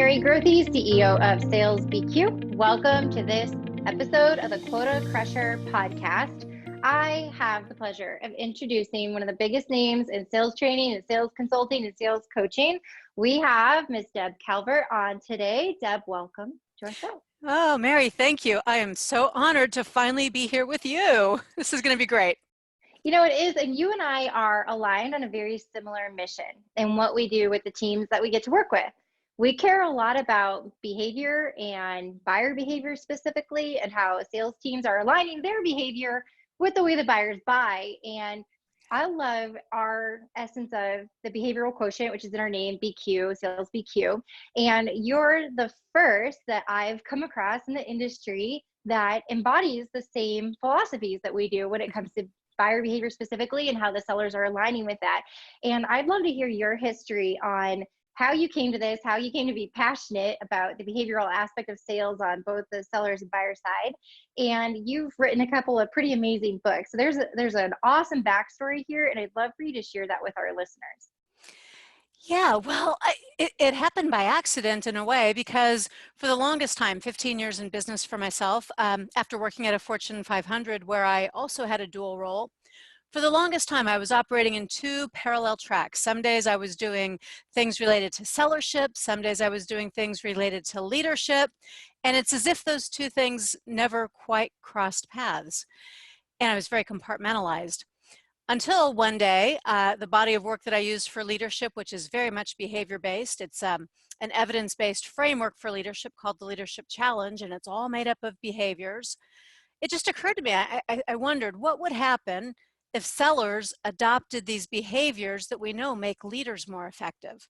Mary Grothe, CEO of Sales BQ. Welcome to this episode of the Quota Crusher podcast. I have the pleasure of introducing one of the biggest names in sales training and sales consulting and sales coaching. We have Ms. Deb Calvert on today. Deb, welcome to our show. Oh, Mary, thank you. I am so honored to finally be here with you. This is going to be great. You know, it is, and you and I are aligned on a very similar mission in what we do with the teams that we get to work with. We care a lot about behavior and buyer behavior specifically, and how sales teams are aligning their behavior with the way the buyers buy. And I love our essence of the behavioral quotient, which is in our name, BQ, Sales BQ. And you're the first that I've come across in the industry that embodies the same philosophies that we do when it comes to buyer behavior specifically and how the sellers are aligning with that. And I'd love to hear your history on how you came to this, how you came to be passionate about the behavioral aspect of sales on both the sellers and buyer side. And you've written a couple of pretty amazing books. So there's an awesome backstory here, and I'd love for you to share that with our listeners. Yeah, well, it happened by accident in a way, because for the longest time, 15 years in business for myself, after working at a Fortune 500 where I also had a dual role, for the longest time, I was operating in two parallel tracks. Some days I was doing things related to sellership. Some days I was doing things related to leadership. And it's as if those two things never quite crossed paths. And I was very compartmentalized. Until one day, the body of work that I use for leadership, which is very much behavior-based, it's an evidence-based framework for leadership called the Leadership Challenge, and it's all made up of behaviors. It just occurred to me, I wondered what would happen if sellers adopted these behaviors that we know make leaders more effective.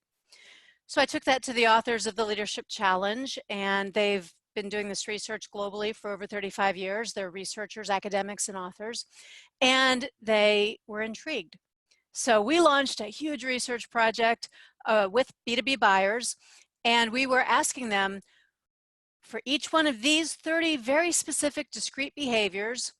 So I took that to the authors of the Leadership Challenge, and they've been doing this research globally for over 35 years. They're researchers, academics, and authors, and they were intrigued. So we launched a huge research project with B2B buyers, and we were asking them, for each one of these 30 very specific discrete behaviors,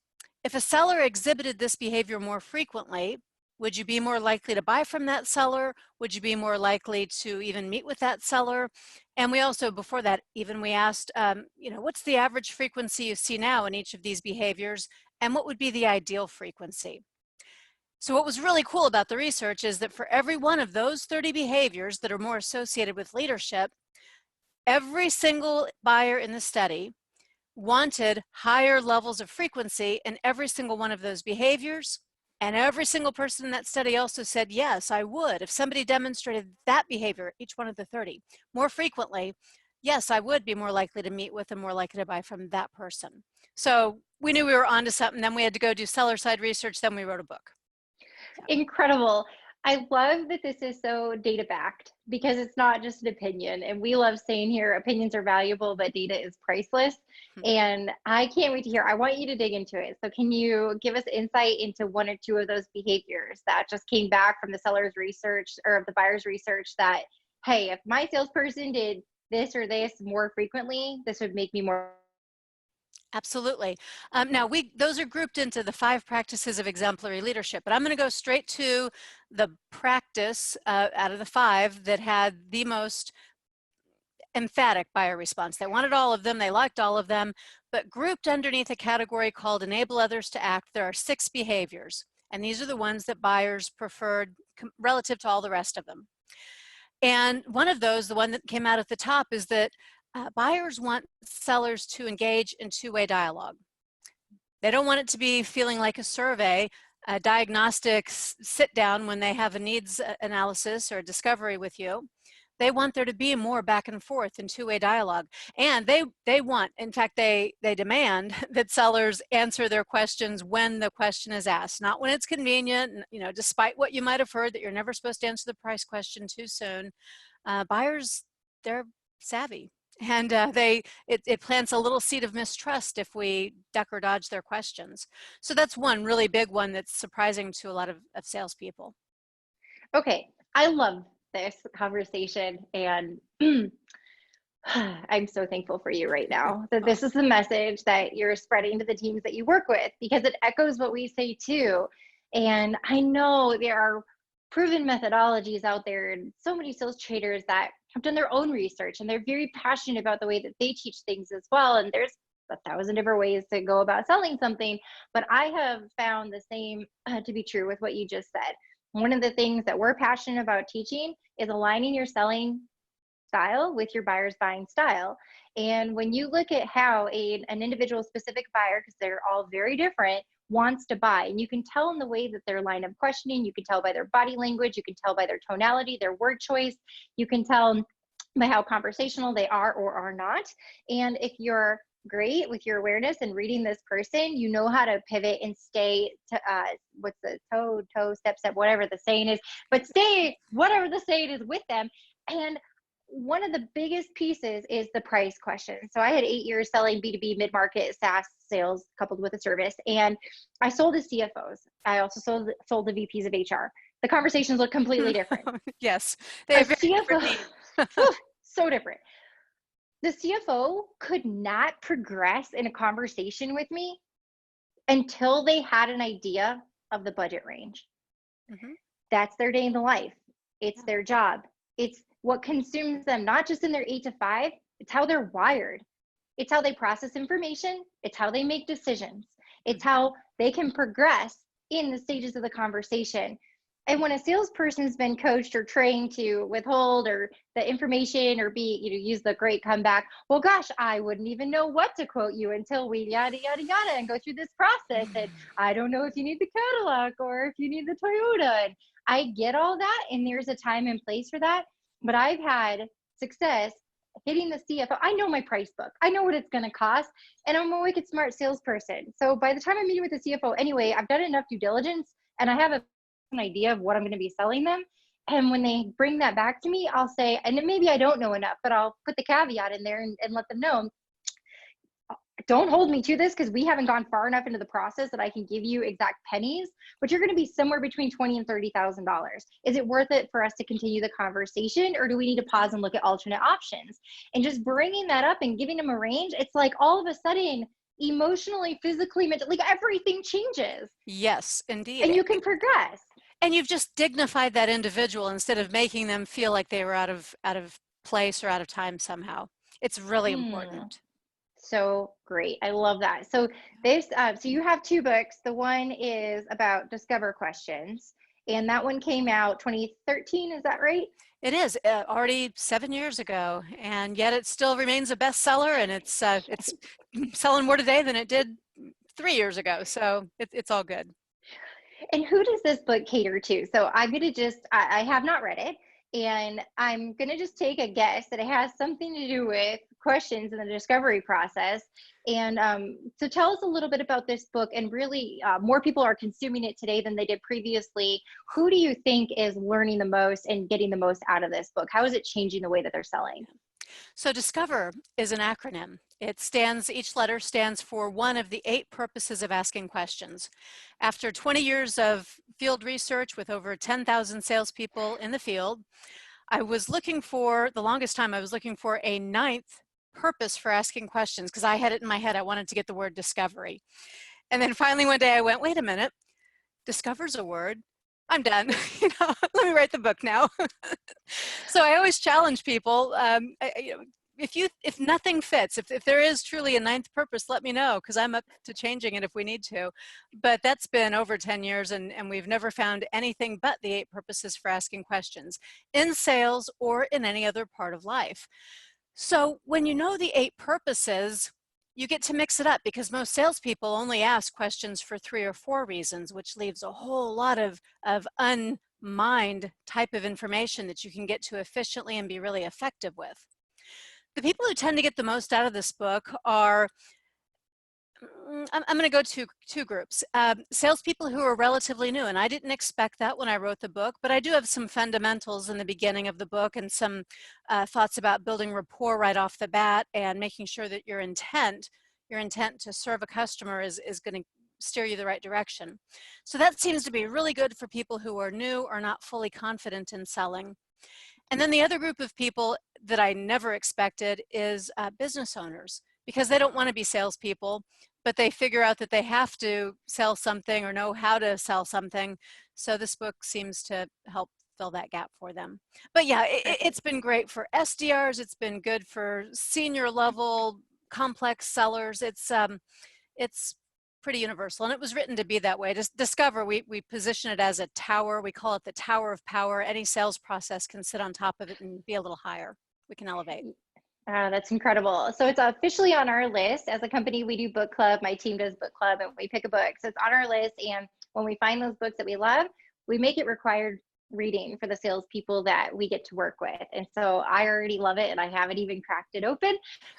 if a seller exhibited this behavior more frequently, would you be more likely to buy from that seller? Would you be more likely to even meet with that seller? And we also, before that, even we asked, what's the average frequency you see now in each of these behaviors, and what would be the ideal frequency? So what was really cool about the research is that for every one of those 30 behaviors that are more associated with leadership, every single buyer in the study wanted higher levels of frequency in every single one of those behaviors. And every single person in that study also said, yes, I would. If somebody demonstrated that behavior, each one of the 30, more frequently, yes, I would be more likely to meet with and more likely to buy from that person. So we knew we were onto something. Then we had to go do seller side research. Then we wrote a book. Incredible. I love that this is so data backed, because it's not just an opinion. And we love saying here, opinions are valuable, but data is priceless. And I can't wait to hear. I want you to dig into it. So can you give us insight into one or two of those behaviors that just came back from the seller's research or the buyer's research that, hey, if my salesperson did this or this more frequently, this would make me more. Absolutely. Now, those are grouped into the 5 practices of exemplary leadership, but I'm going to go straight to the practice out of the 5 that had the most emphatic buyer response. They wanted all of them, they liked all of them, but grouped underneath a category called enable others to act, there are 6 behaviors, and these are the ones that buyers preferred relative to all the rest of them. And one of those, the one that came out at the top, is that buyers want sellers to engage in two-way dialogue. They don't want it to be feeling like a survey, a diagnostic sit down when they have a needs analysis or a discovery with you. They want there to be more back and forth in two-way dialogue. And they want, in fact, they demand that sellers answer their questions when the question is asked, not when it's convenient, despite what you might have heard that you're never supposed to answer the price question too soon. Buyers, they're savvy. And it plants a little seed of mistrust if we duck or dodge their questions. So that's one really big one that's surprising to a lot of salespeople. Okay, I love this conversation, and I'm so thankful for you right now that this is the message that you're spreading to the teams that you work with, because it echoes what we say too. And I know there are proven methodologies out there and so many sales traders that have done their own research, and they're very passionate about the way that they teach things as well. And there's 1,000 different ways to go about selling something, but I have found the same to be true with what you just said. One of the things that we're passionate about teaching is aligning your selling style with your buyer's buying style. And when you look at how an individual specific buyer, because they're all very different, wants to buy, and you can tell in the way that their line of questioning, you can tell by their body language, you can tell by their tonality, their word choice, you can tell by how conversational they are or are not. And if you're great with your awareness and reading this person, you know how to pivot and stay to what's the toe step whatever the saying is, but stay whatever the saying is with them. And one of the biggest pieces is the price question. So I had 8 years selling B2B mid-market SaaS sales coupled with a service, and I sold to CFOs. I also sold to VPs of HR. The conversations look completely different. Yes, they have very different needs. So different. The CFO could not progress in a conversation with me until they had an idea of the budget range. Mm-hmm. That's their day in the life. It's their job. It's what consumes them, not just in their 8 to 5, it's how they're wired. It's how they process information. It's how they make decisions. It's how they can progress in the stages of the conversation. And when a salesperson's been coached or trained to withhold or the information or use the great comeback, well, gosh, I wouldn't even know what to quote you until we yada, yada, yada, and go through this process. And I don't know if you need the Cadillac or if you need the Toyota. And I get all that. And there's a time and place for that. But I've had success hitting the CFO. I know my price book. I know what it's going to cost. And I'm a wicked smart salesperson. So by the time I'm meeting with the CFO anyway, I've done enough due diligence and I have an idea of what I'm going to be selling them. And when they bring that back to me, I'll say, and maybe I don't know enough, but I'll put the caveat in there and let them know, don't hold me to this because we haven't gone far enough into the process that I can give you exact pennies, but you're going to be somewhere between $20,000 and $30,000. Is it worth it for us to continue the conversation, or do we need to pause and look at alternate options? And just bringing that up and giving them a range, it's like all of a sudden, emotionally, physically, mentally, like everything changes. Yes, indeed. And you can progress. And you've just dignified that individual instead of making them feel like they were out of place or out of time somehow. It's really important. So great. I love that. So so you have 2 books. The one is about Discover questions, and that one came out 2013. Is that right? It is already 7 years ago, and yet it still remains a bestseller, and it's selling more today than it did 3 years ago. So it's all good. And who does this book cater to? So I'm going to I have not read it, and I'm going to just take a guess that it has something to do with questions in the discovery process. And so tell us a little bit about this book, and really more people are consuming it today than they did previously. Who do you think is learning the most and getting the most out of this book? How is it changing the way that they're selling? So Discover is an acronym. Each letter stands for one of the 8 purposes of asking questions. After 20 years of field research with over 10,000 salespeople in the field, I was looking for, the longest time I was looking for a 9th purpose for asking questions, because I had it in my head, I wanted to get the word discovery. And then finally one day I went, wait a minute, discover's a word. I'm done. Let me write the book now. So I always challenge people, if nothing fits, if there is truly a 9th purpose, let me know, because I'm up to changing it if we need to. But that's been over 10 years, and we've never found anything but the 8 purposes for asking questions in sales or in any other part of life. So when you know the 8 purposes, you get to mix it up, because most salespeople only ask questions for 3 or 4 reasons, which leaves a whole lot of unmined type of information that you can get to efficiently and be really effective with. The people who tend to get the most out of this book are, I'm going to go to 2 groups. Salespeople who are relatively new, and I didn't expect that when I wrote the book, but I do have some fundamentals in the beginning of the book and some thoughts about building rapport right off the bat and making sure that your intent to serve a customer is going to steer you the right direction. So that seems to be really good for people who are new or not fully confident in selling. And then the other group of people that I never expected is business owners, because they don't want to be salespeople, but they figure out that they have to sell something or know how to sell something. So this book seems to help fill that gap for them. But yeah, it's been great for SDRs. It's been good for senior level complex sellers. It's pretty universal, and it was written to be that way. Just Discover, we position it as a tower. We call it the tower of power. Any sales process can sit on top of it and be a little higher. We can elevate. That's incredible. So it's officially on our list. As a company, we do book club. My team does book club, and we pick a book. So it's on our list. And when we find those books that we love, we make it required reading for the salespeople that we get to work with. And so I already love it, and I haven't even cracked it open,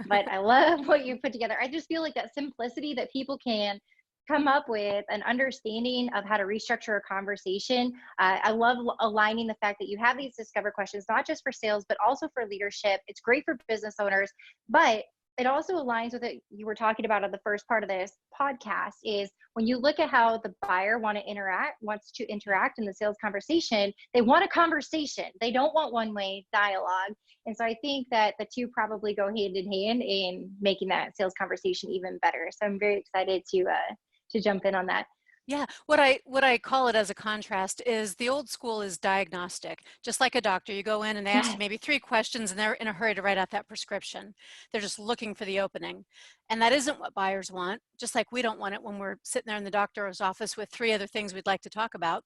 but I love what you put together. I just feel like that simplicity that people can come up with an understanding of how to restructure a conversation. I love aligning the fact that you have these discover questions, not just for sales, but also for leadership. It's great for business owners, but it also aligns with it you were talking about on the first part of this podcast, is when you look at how the buyer wants to interact in the sales conversation, they want a conversation. They don't want one-way dialogue. And so I think that the two probably go hand in hand in making that sales conversation even better. So I'm very excited to jump in on that. Yeah, what I call it as a contrast is the old school is diagnostic. Just like a doctor, you go in and they ask you maybe 3 questions and they're in a hurry to write out that prescription. They're just looking for the opening. And that isn't what buyers want, just like we don't want it when we're sitting there in the doctor's office with 3 other things we'd like to talk about.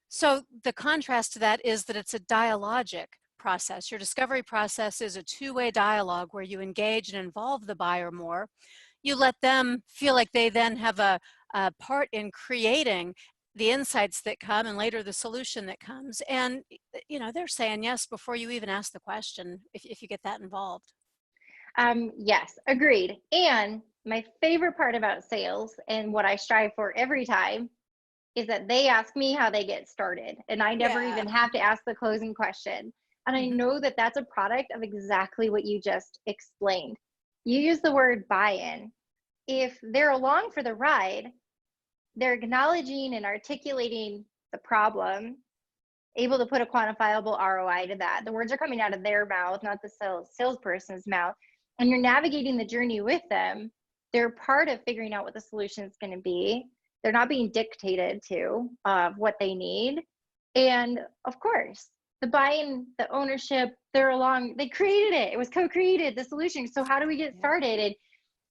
So the contrast to that is that it's a dialogic process. Your discovery process is a 2-way dialogue where you engage and involve the buyer more. You let them feel like they then have a part in creating the insights that come and later the solution that comes. And, they're saying yes before you even ask the question if you get that involved. Yes, agreed. And my favorite part about sales and what I strive for every time is that they ask me how they get started, and I never Yeah. even have to ask the closing question. And I know that that's a product of exactly what you just explained. You use the word buy-in. If they're along for the ride, they're acknowledging and articulating the problem, able to put a quantifiable ROI to that. The words are coming out of their mouth, not the salesperson's mouth. And you're navigating the journey with them. They're part of figuring out what the solution is going to be. They're not being dictated to what they need. And of course, the buy-in, the ownership, they're along, they created it. It was co-created, the solution. So how do we get started? And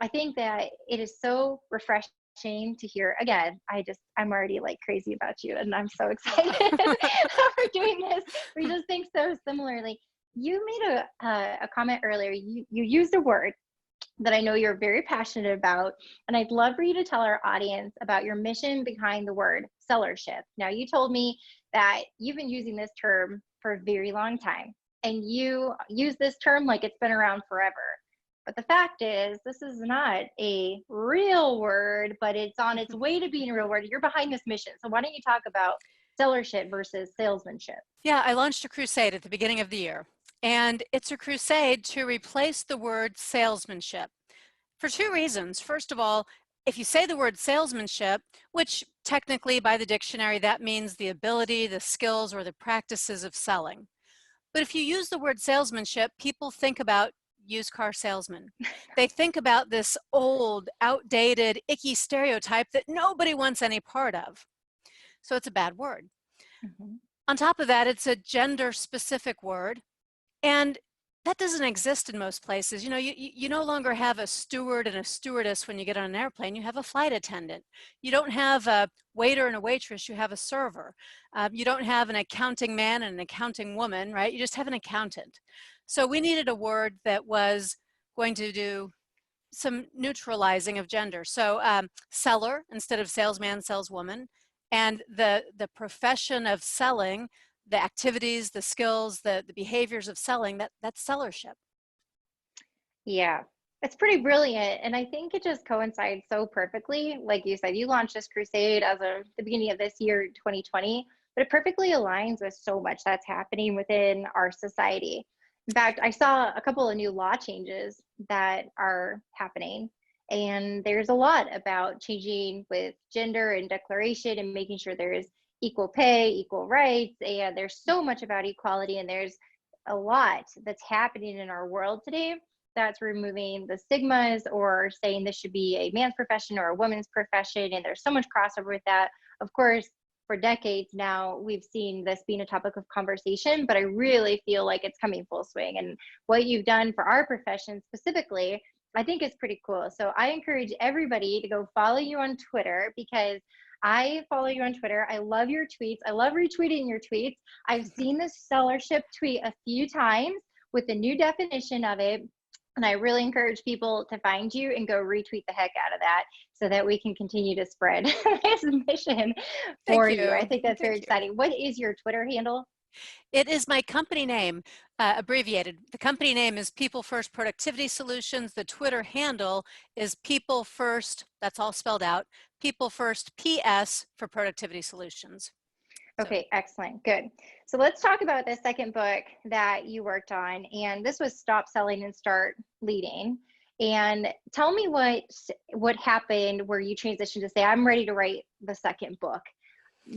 I think that it is so refreshing to hear. Again, I'm already like crazy about you, and I'm so excited for doing this. We just think so similarly. You made a comment earlier. You used a word that I know you're very passionate about, and I'd love for you to tell our audience about your mission behind the word sellership. Now, you told me that you've been using this term for a very long time, and you use this term like it's been around forever. But the fact is, this is not a real word, but it's on its way to being a real word. You're behind this mission. So why don't you talk about sellership versus salesmanship? Yeah, I launched a crusade at the beginning of the year, and it's a crusade to replace the word salesmanship for 2 reasons. First of all, if you say the word salesmanship, which technically by the dictionary, that means the ability, the skills, or the practices of selling. But if you use the word salesmanship, people think about used car salesman. They think about this old, outdated, icky stereotype that nobody wants any part of. So it's a bad word. Mm-hmm. On top of that, it's a gender specific word, and that doesn't exist in most places. You no longer have a steward and a stewardess when you get on an airplane. You have a flight attendant. You don't have a waiter and a waitress. You have a server. You don't have an accounting man and an accounting woman, right? You just have an accountant. So we needed a word that was going to do some neutralizing of gender. So seller instead of salesman, saleswoman, and the profession of selling, the activities, the skills, the behaviors of selling, that's sellership. Yeah, it's pretty brilliant. And I think it just coincides so perfectly. Like you said, you launched this crusade as of the beginning of this year, 2020, but it perfectly aligns with so much that's happening within our society. In fact, I saw a couple of new law changes that are happening. And there's a lot about changing with gender and declaration and making sure there is equal pay, equal rights. And there's so much about equality. And there's a lot that's happening in our world today that's removing the stigmas or saying this should be a man's profession or a woman's profession. And there's so much crossover with that. Of course, for decades now, we've seen this being a topic of conversation, but I really feel like it's coming full swing. And what you've done for our profession specifically, I think is pretty cool. So I encourage everybody to go follow you on Twitter, because I follow you on Twitter. I love your tweets. I love retweeting your tweets. I've seen this sellership tweet a few times with the new definition of it. And I really encourage people to find you and go retweet the heck out of that, so that we can continue to spread this mission Thank for you. I you. think that's very Thank you. exciting. What is your Twitter handle? It is my company name, abbreviated. The company name is People First Productivity Solutions. The Twitter handle is People First, that's all spelled out, People First PS for Productivity Solutions. Okay, excellent. Good. So let's talk about the second book that you worked on. And this was Stop Selling and Start Leading. And tell me what happened where you transitioned to say, I'm ready to write the second book.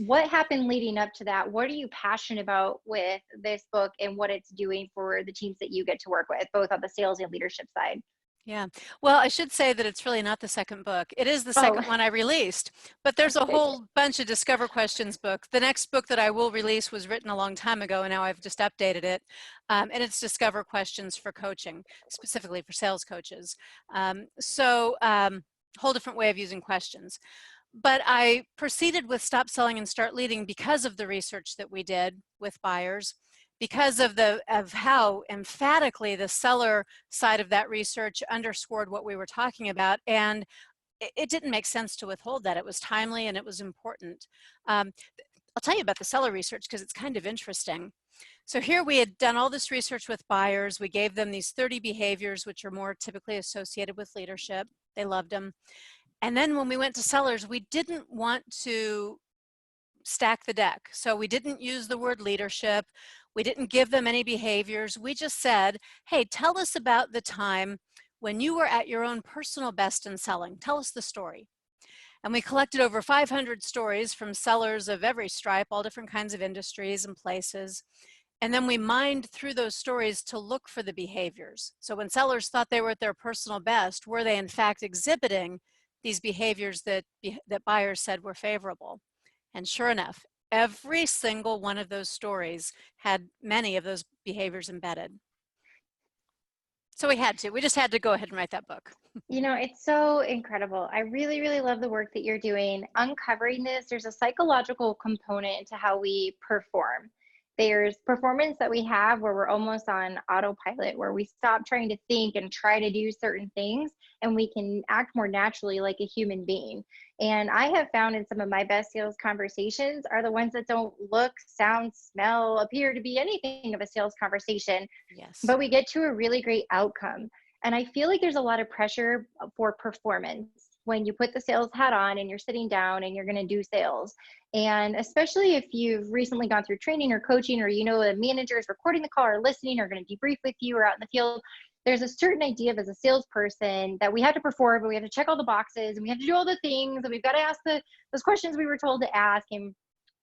What happened leading up to that? What are you passionate about with this book and what it's doing for the teams that you get to work with, both on the sales and leadership side? Yeah, well, I should say that it's really not the second book. It is the second one I released, but there's a whole bunch of Discover Questions books. The next book that I will release was written a long time ago, and now I've just updated it. And it's Discover Questions for Coaching, specifically for sales coaches. Whole different way of using questions. But I proceeded with Stop Selling and Start Leading because of the research that we did with buyers, because of how emphatically the seller side of that research underscored what we were talking about, and it didn't make sense to withhold that. It was timely and it was important. I'll tell you about the seller research because it's kind of interesting. So here we had done all this research with buyers. We gave them these 30 behaviors, which are more typically associated with leadership. They loved them. And then when we went to sellers, we didn't want to stack the deck. So we didn't use the word leadership. We didn't give them any behaviors. We just said, hey, tell us about the time when you were at your own personal best in selling. Tell us the story. And we collected over 500 stories from sellers of every stripe, all different kinds of industries and places. And then we mined through those stories to look for the behaviors. So when sellers thought they were at their personal best, were they in fact exhibiting these behaviors that buyers said were favorable? And sure enough, every single one of those stories had many of those behaviors embedded. So we just had to go ahead and write that book. You know, it's so incredible. I really, really love the work that you're doing. Uncovering this, there's a psychological component to how we perform. There's performance that we have where we're almost on autopilot, where we stop trying to think and try to do certain things, and we can act more naturally like a human being. And I have found in some of my best sales conversations are the ones that don't look, sound, smell, appear to be anything of a sales conversation, Yes. but we get to a really great outcome. And I feel like there's a lot of pressure for performance when you put the sales hat on and you're sitting down and you're going to do sales. And especially if you've recently gone through training or coaching, or you know a manager is recording the call or listening or going to debrief with you or out in the field, there's a certain idea of as a salesperson that we have to perform, but we have to check all the boxes and we have to do all the things and we've got to ask those questions we were told to ask. And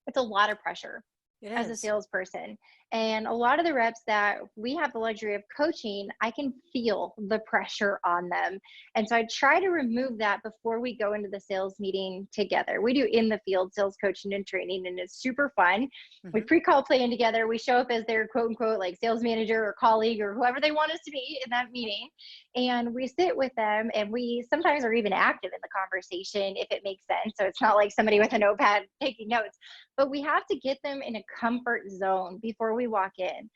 it's a lot of pressure as a salesperson. And a lot of the reps that we have the luxury of coaching, I can feel the pressure on them. And so I try to remove that before we go into the sales meeting together. We do in the field sales coaching and training, and it's super fun. Mm-hmm. We pre-call plan together. We show up as their quote unquote like sales manager or colleague or whoever they want us to be in that meeting. And we sit with them, and we sometimes are even active in the conversation if it makes sense. So it's not like somebody with a notepad taking notes, but we have to get them in a comfort zone before we walk in,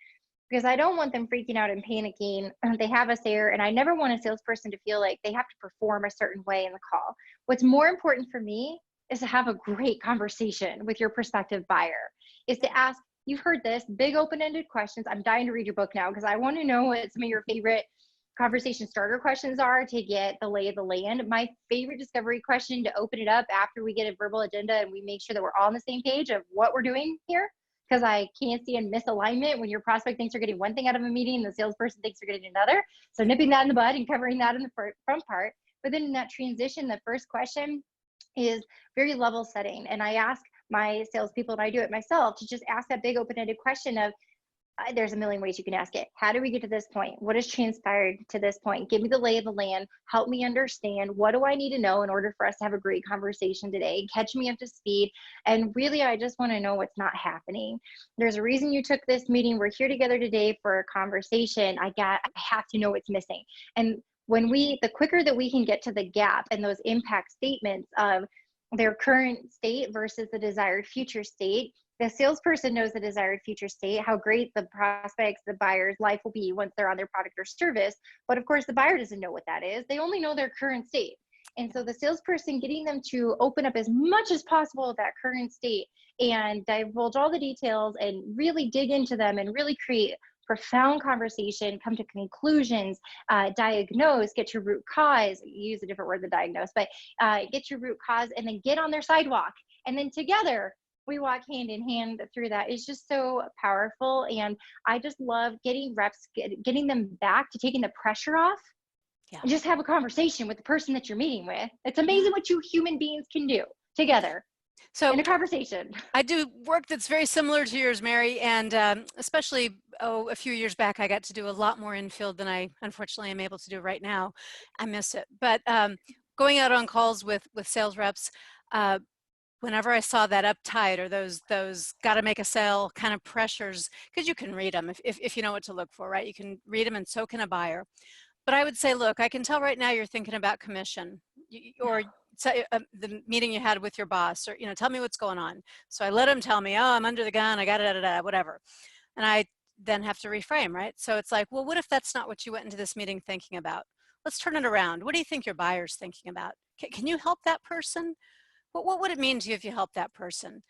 because I don't want them freaking out and panicking. They have us there, and I never want a salesperson to feel like they have to perform a certain way in the call. What's more important for me is to have a great conversation with your prospective buyer, is to ask, you've heard this, big open-ended questions. I'm dying to read your book now because I want to know what some of your favorite conversation starter questions are to get the lay of the land. My favorite discovery question to open it up after we get a verbal agenda and we make sure that we're all on the same page of what we're doing here, because I can't see a misalignment when your prospect thinks they're getting one thing out of a meeting and the salesperson thinks they're getting another. So nipping that in the bud and covering that in the front part. But then in that transition, the first question is very level setting. And I ask my salespeople, and I do it myself, to just ask that big open-ended question of, there's a million ways you can ask it. How do we get to this point? What has transpired to this point? Give me the lay of the land. Help me understand. What do I need to know in order for us to have a great conversation today? Catch me up to speed. And really, I just want to know what's not happening. There's a reason you took this meeting. We're here together today for a conversation. I have to know what's missing. And the quicker that we can get to the gap and those impact statements of their current state versus the desired future state, the salesperson knows the desired future state, how great the prospects, the buyer's life will be once they're on their product or service. But of course, the buyer doesn't know what that is. They only know their current state. And so the salesperson getting them to open up as much as possible of that current state and divulge all the details and really dig into them and really create profound conversation, come to conclusions, diagnose, get your root cause, use a different word than diagnose, but get your root cause, and then get on their sidewalk. And then together, we walk hand in hand through that. It's just so powerful. And I just love getting reps, getting them back to taking the pressure off. Yeah. And just have a conversation with the person that you're meeting with. It's amazing what you human beings can do together. So in a conversation. I do work that's very similar to yours, Mary, and especially a few years back, I got to do a lot more in-field than I unfortunately am able to do right now. I miss it. But going out on calls with sales reps, whenever I saw that uptight or those got to make a sale kind of pressures, because you can read them if you know what to look for, right? You can read them, and so can a buyer. But I would say, look, I can tell right now you're thinking about commission, or the meeting you had with your boss, or tell me what's going on. So I let him tell me, oh, I'm under the gun, I got it, whatever. And I then have to reframe, right? So it's like, well, what if that's not what you went into this meeting thinking about? Let's turn it around. What do you think your buyer's thinking about? Can you help that person? What would it mean to you if you help that person?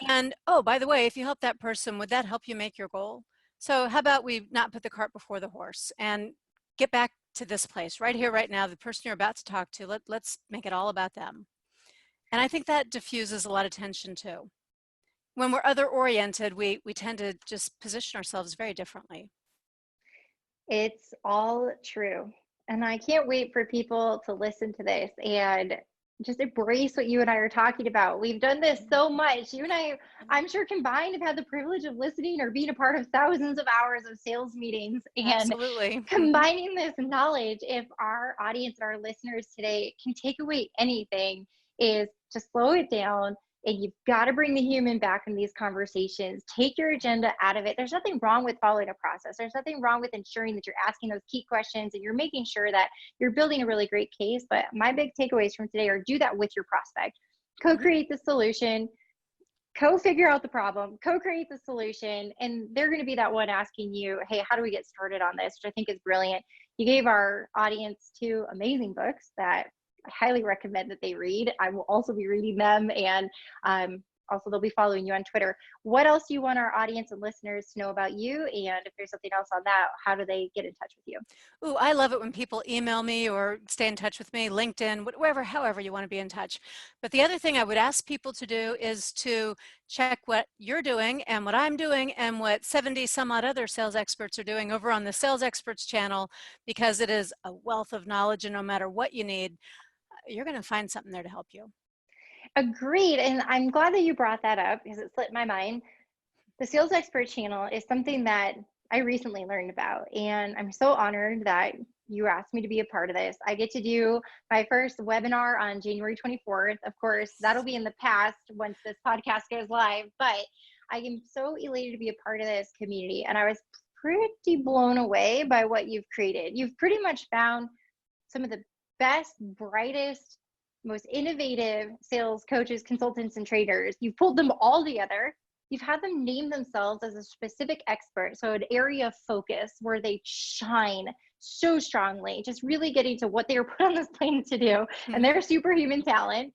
And, oh, by the way, if you help that person, would that help you make your goal? So how about we not put the cart before the horse and get back to this place right here, right now, the person you're about to talk to, let's make it all about them. And I think that diffuses a lot of tension too. When we're other oriented, we tend to just position ourselves very differently. It's all true. And I can't wait for people to listen to this and just embrace what you and I are talking about. We've done this so much. You and I, I'm sure combined, have had the privilege of listening or being a part of thousands of hours of sales meetings. And absolutely. Combining this knowledge, if our audience and our listeners today can take away anything, is to slow it down. And you've got to bring the human back in these conversations. Take your agenda out of it. There's nothing wrong with following a process. There's nothing wrong with ensuring that you're asking those key questions and you're making sure that you're building a really great case. But my big takeaways from today are do that with your prospect. Co-create the solution, co-figure out the problem, co-create the solution, and they're going to be that one asking you, hey, how do we get started on this? Which I think is brilliant. You gave our audience 2 amazing books that I highly recommend that they read. I will also be reading them, and also they'll be following you on Twitter. What else do you want our audience and listeners to know about you? And if there's something else on that, how do they get in touch with you? Ooh, I love it when people email me or stay in touch with me, LinkedIn, wherever, however you want to be in touch. But the other thing I would ask people to do is to check what you're doing and what I'm doing and what 70 some odd other sales experts are doing over on the Sales Experts channel, because it is a wealth of knowledge, and no matter what you need, you're going to find something there to help you. Agreed. And I'm glad that you brought that up because it slipped my mind. The Sales Expert channel is something that I recently learned about, and I'm so honored that you asked me to be a part of this. I get to do my first webinar on January 24th. Of course, that'll be in the past once this podcast goes live, but I am so elated to be a part of this community. And I was pretty blown away by what you've created. You've pretty much found some of the best, brightest, most innovative sales coaches, consultants, and trainers. You've pulled them all together. You've had them name themselves as a specific expert, so an area of focus where they shine so strongly, just really getting to what they were put on this planet to do, and their superhuman talent.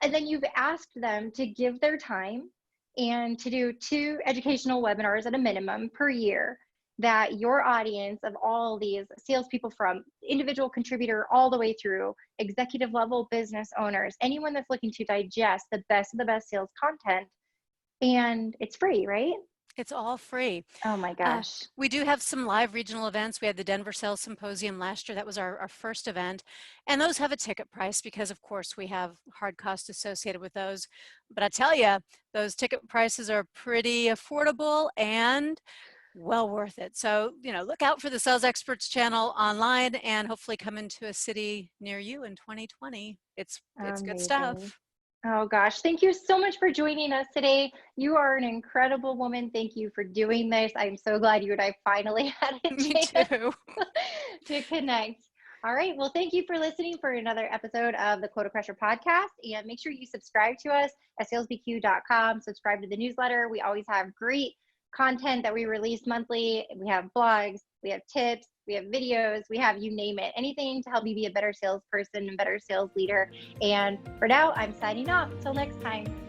And then you've asked them to give their time and to do 2 educational webinars at a minimum per year, that your audience of all these salespeople, from individual contributor all the way through executive level business owners, anyone that's looking to digest the best of the best sales content. And it's free, right? It's all free. Oh my gosh. We do have some live regional events. We had the Denver Sales Symposium last year. That was our first event. And those have a ticket price because, of course, we have hard costs associated with those. But I tell you, those ticket prices are pretty affordable, and well worth it. So, look out for the Sales Experts channel online and hopefully come into a city near you in 2020. It's good Amazing. stuff. Oh gosh, thank you so much for joining us today. You are an incredible woman. Thank you for doing this. I'm so glad you and I finally had a Me chance too. to connect. All right. Well, thank you for listening for another episode of the Quota Crusher podcast. And make sure you subscribe to us at salesbq.com. Subscribe to the newsletter. We always have great content that we release monthly. We have blogs, we have tips, we have videos, we have you name it, anything to help you be a better salesperson and better sales leader. And for now, I'm signing off. Until next time.